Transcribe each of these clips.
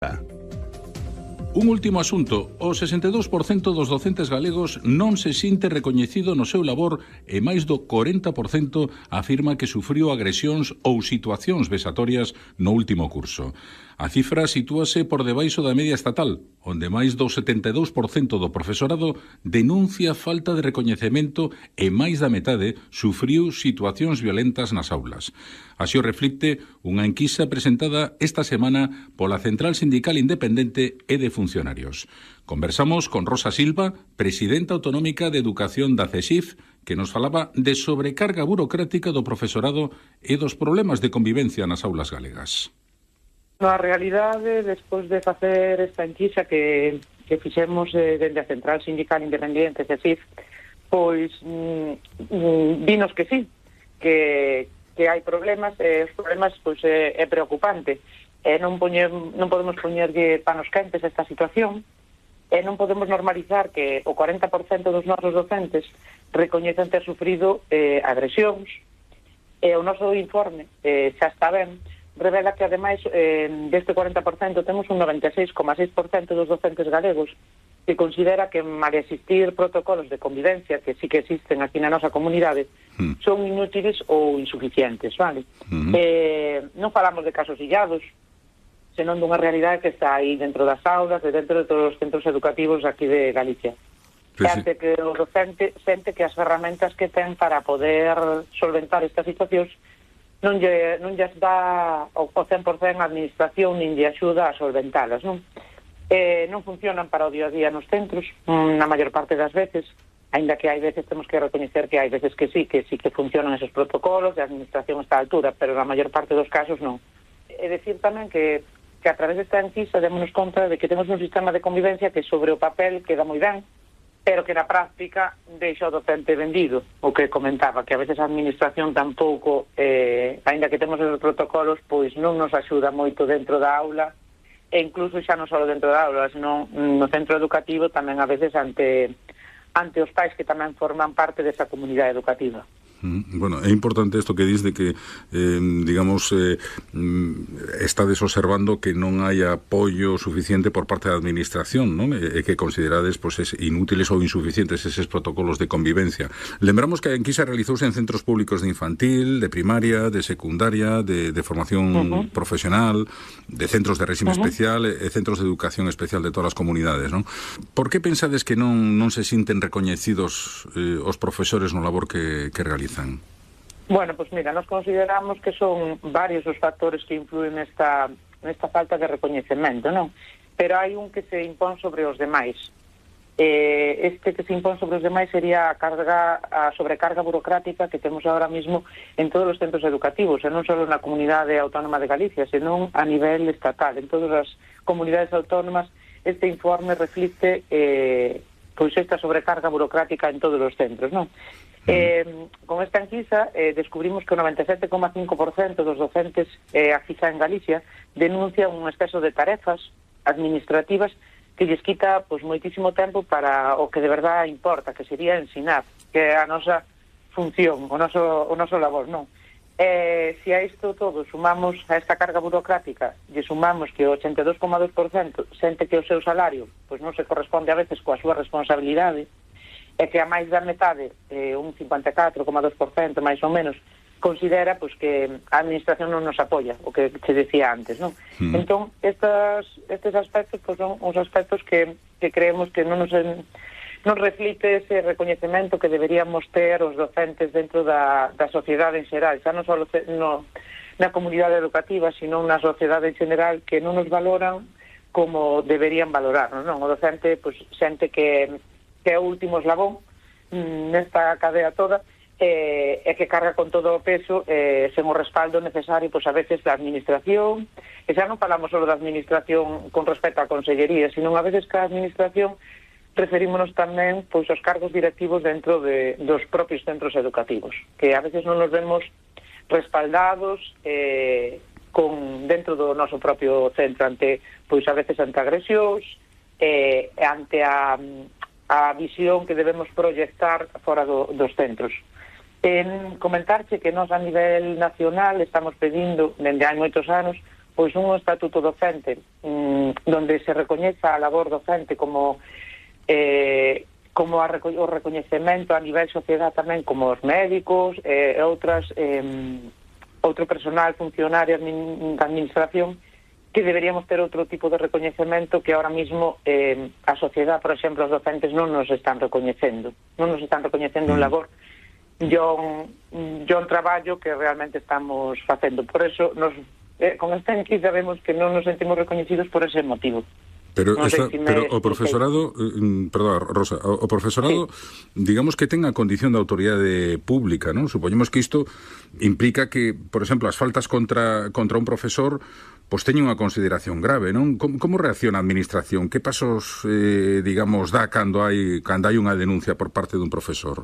Un último asunto, o 62% dos docentes galegos non se sinte recoñecido no seu labor e máis do 40% afirma que sufriu agresións ou situacións vexatorias no último curso. A cifra sitúase por debaixo da media estatal, onde máis do 72% do profesorado denuncia falta de recoñecemento e máis da metade sufriu situacións violentas nas aulas. Así o reflicte unha enquisa presentada esta semana pola Central Sindical Independente e de Funcionarios. Conversamos con Rosa Silva, presidenta autonómica de Educación da CESIF, que nos falaba de sobrecarga burocrática do profesorado e dos problemas de convivencia nas aulas galegas. Na realidade, despois de facer esta enquisa que fixemos dende a Central Sindical Independente, CESIF, pois vinos que sí, que hai problemas, e os problemas pois é preocupante. Non podemos poñerlle panos quentes a esta situación, e non podemos normalizar que o 40% dos nosos docentes recoñecen ter sufrido agresións, e o noso informe xa está ben, revela que, ademais, deste 40% temos un 96,6% dos docentes galegos que considera que, mal existir protocolos de convivencia, que sí que existen aquí na nosa comunidade, son inútiles ou insuficientes, vale? Non falamos de casos illados, senón dunha realidade que está aí dentro das aulas e dentro de todos os centros educativos aquí de Galicia. Ante que o docente sente que as ferramentas que ten para poder solventar estas situacións non lles dá o 100% a administración nin lle axuda a solventalas, non? Non funcionan para o día a día nos centros, na maior parte das veces, aínda que hai veces temos que recoñecer que hai veces que sí que funcionan esos protocolos, a administración está a altura, pero na maior parte dos casos non. É dicir tamén que a través desta enquisa démonos conta de que temos un sistema de convivencia que sobre o papel queda moi ben, pero que na práctica deixa o docente vendido, o que comentaba, que a veces a administración tampouco, aínda que temos os protocolos, pois non nos axuda moito dentro da aula, e incluso xa non só dentro da aula, senón no centro educativo tamén a veces ante os pais que tamén forman parte desa comunidade educativa. Bueno, é importante isto que dis de que, estades observando que non hai apoio suficiente por parte da administración, non? E que considerades inútiles ou insuficientes eses protocolos de convivencia. Lembramos que a enquisa realizouse en centros públicos de infantil, de primaria, de secundaria, de formación profesional, de centros de réxime especial e centros de educación especial de todas as comunidades, non? Por que pensades que non se sinten recoñecidos os profesores no labor que realizan? Bueno, pues mira, nos consideramos que son varios os factores que influen nesta falta de recoñecemento, non? Pero hai un que se impón sobre os demais. Este que se impón sobre os demais sería a sobrecarga burocrática que temos ahora mismo en todos os centros educativos, e non só na Comunidade Autónoma de Galicia, senón a nivel estatal. En todas as comunidades autónomas este informe reflicte pois esta sobrecarga burocrática en todos os centros, non? Con esta enquisa descubrimos que o 97,5% dos docentes aquí xa en Galicia denuncian un exceso de tarefas administrativas que lles quita moitísimo tempo para o que de verdade importa, que sería ensinar, que é a nosa función, o noso labor, non? Se a isto todo sumamos a esta carga burocrática, lle sumamos que o 82,2% sente que o seu salario non se corresponde a veces coa súa responsabilidade, é que a máis da metade, un 54,2% máis ou menos, considera que a administración non nos apoia, o que te decía antes, non? Entón, estes aspectos son uns aspectos que creemos que non reflite ese recoñecemento que deberíamos ter os docentes dentro da sociedade en xeral, xa non só na comunidade educativa, sino na sociedade en general, que non nos valoran como deberían valorarnos, non? O docente sente que é o último eslabón nesta cadea toda, e que carga con todo o peso sen o respaldo necesario a veces da administración, e xa non falamos só da administración con respecto á consellería, sino a veces que a administración referímonos tamén aos cargos directivos dentro dos propios centros educativos, que a veces non nos vemos respaldados dentro do noso propio centro ante a veces ante agresións, ante a visión que debemos proyectar fora dos centros. Comentarche que nós a nivel nacional estamos pedindo, dende hai moitos anos, pois un estatuto docente donde se recoñeza a labor docente como o recoñecemento a nivel sociedade tamén, como os médicos e outro personal funcionario da administración, que deberíamos ter outro tipo de recoñecemento que ahora mismo a sociedade, por exemplo, os docentes non nos están recoñecendo un labor e un traballo que realmente estamos facendo. Por eso, con esta enquisa vemos que non nos sentimos recoñecidos por ese motivo. Pero o profesorado, perdón, Rosa, o profesorado, digamos que ten a condición de autoridade pública, non? Supoñemos que isto implica que, por exemplo, as faltas contra un profesor pois teñen unha consideración grave, non? Como reacciona a administración? Que pasos, digamos, dá cando hai unha denuncia por parte dun profesor?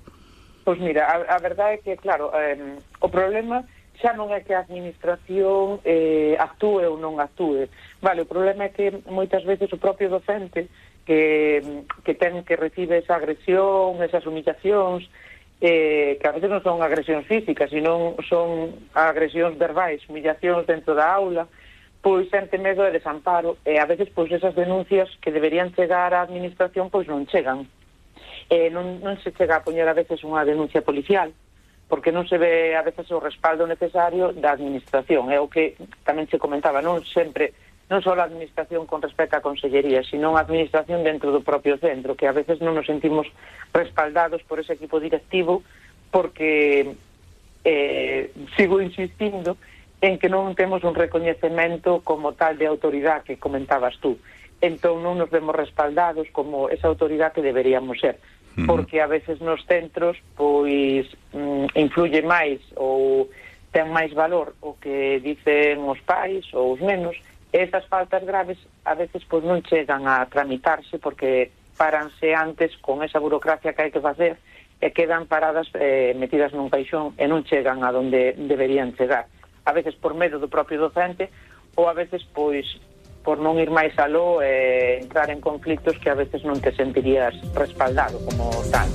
Pois mira, a verdade é que, claro, o problema xa non é que a administración actúe ou non actúe. Vale, o problema é que moitas veces o propio docente que recibe esa agresión, esas humillacións, que a veces non son agresións físicas, sino son agresións verbais, humillacións dentro da aula, pois sente medo e desamparo, e a veces pois esas denuncias que deberían chegar á administración pois non chegan. Non se chega a poñer a veces unha denuncia policial, porque non se ve a veces o respaldo necesario da administración. É o que tamén se comentaba, non só a administración con respecto á consellería, sino a administración dentro do propio centro, que a veces non nos sentimos respaldados por ese equipo directivo, porque sigo insistindo en que non temos un recoñecemento como tal de autoridade que comentabas tú. Entón non nos vemos respaldados como esa autoridade que deberíamos ser, porque a veces nos centros pois influye máis ou ten máis valor o que dicen os pais ou os nenos, e esas faltas graves a veces pois non chegan a tramitarse porque paranse antes con esa burocracia que hai que facer e quedan paradas metidas nun caixón e non chegan a donde deberían chegar, a veces por medo do propio docente ou a veces pois por non ir máis aló e entrar en conflictos que a veces non te sentirías respaldado como tal.